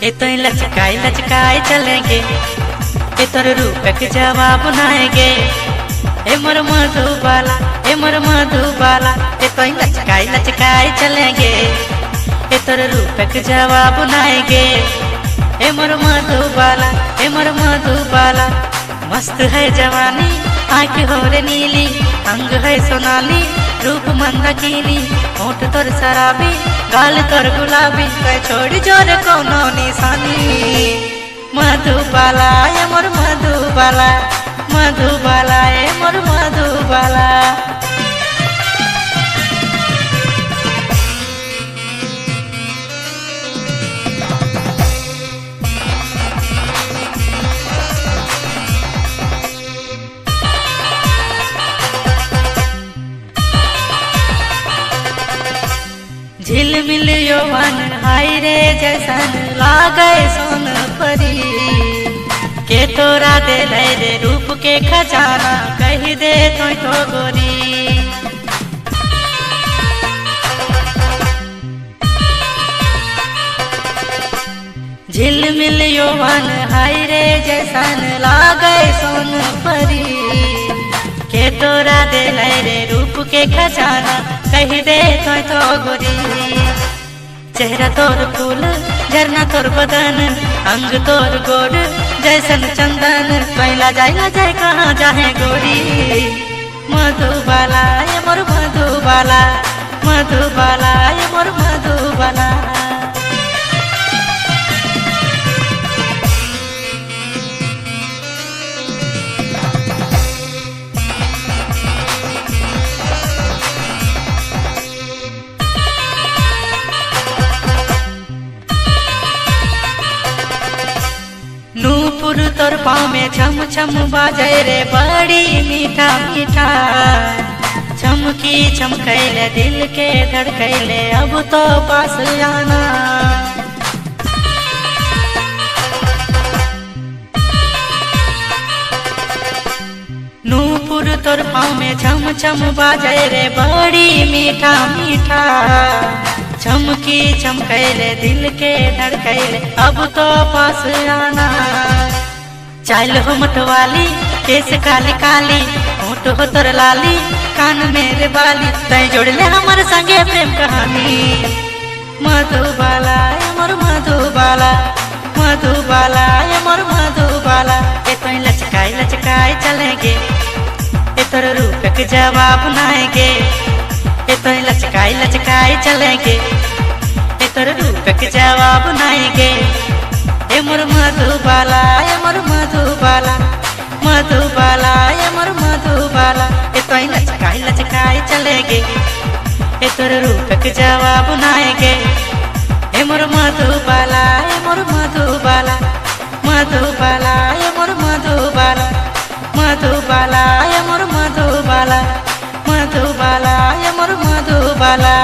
ए तो लचकाई लचकाई चलेंगे, ए तोर रूप के जवाब बनाएंगे। ए मोर मधुबाला, ए मोर मधुबाला, ए तो लचकाई लचकाई चलेंगे, ए तोर रूप के जवाब बनाएंगे। ए मोर मधुबाला, ए मोर मधुबाला, मस्त है जवानी, आँख होरे नीली, अंग है सोनाली, रूप मंदाकिनी, होठ तोर शराबी, गाल तोर गुलाबी, कह छोड़ जोर कोनो निशानी। मधुबाला ए मोर मधुबाला, मधुबाला ए मोर मधुबाला। झिलमिल यौवन हाय रे जैसन लागे सोन परी, के तोरा दे रे रूप के खजाना, कही दे तो गोरी। झिलमिल यौवन हाय रे जैसन लागे सोन परी, के तोरा दे रे रूप के खजाना, कही दे तो गोरी। चेहरा तोर फूल, झरना तोर बदन, अंग तोर गोर जैसन चंदन, पहला जाए कहाँ जाए गोरी। मधुबाला ए मोर मधुबाला, मधुबाला ए मोर मधुबाला। नूपुर तोर पाँव में छम छम बाजे रे, बड़ी मीठा मीठा, चमकी चमकैले दिल के धड़कैले, अब तो पास आना। नूपुर तोर पाँव में छम छम बाजे रे, बड़ी मीठा मीठा, चमकी चमकैले दिल के धड़कैले, अब तो पास आना। चाल हो मटवाली, केस काली काली, होठ हो तोर लाली, कान मेरे बाली, तय जोड़ ले हमारे संगे प्रेम कहानी। मधुबाला ए मोर मधुबाला, मधुबाला ए मोर मधुबाला, ए तो लचकाई लचकाई चलेंगे, ए तोर रूप के जवाब बनाएंगे। ए तो लचकाई लचकाई चलेंगे, ए तोर रूप के जवाब बनाएंगे। ए मोर मधुबाला ए मोर मधुबाला, मधुबाला ए मोर मधुबाला, ए तो लचकाई लचकाई चलेंगे, ए तोर रूप के जवाब बनाएंगे। ए मोर मधुबाला ए मोर मधुबाला, मधुबाला ए मोर मधुबाला, मधुबाला ए मोर मधुबाला, मधुबाला ए मोर मधुबाला।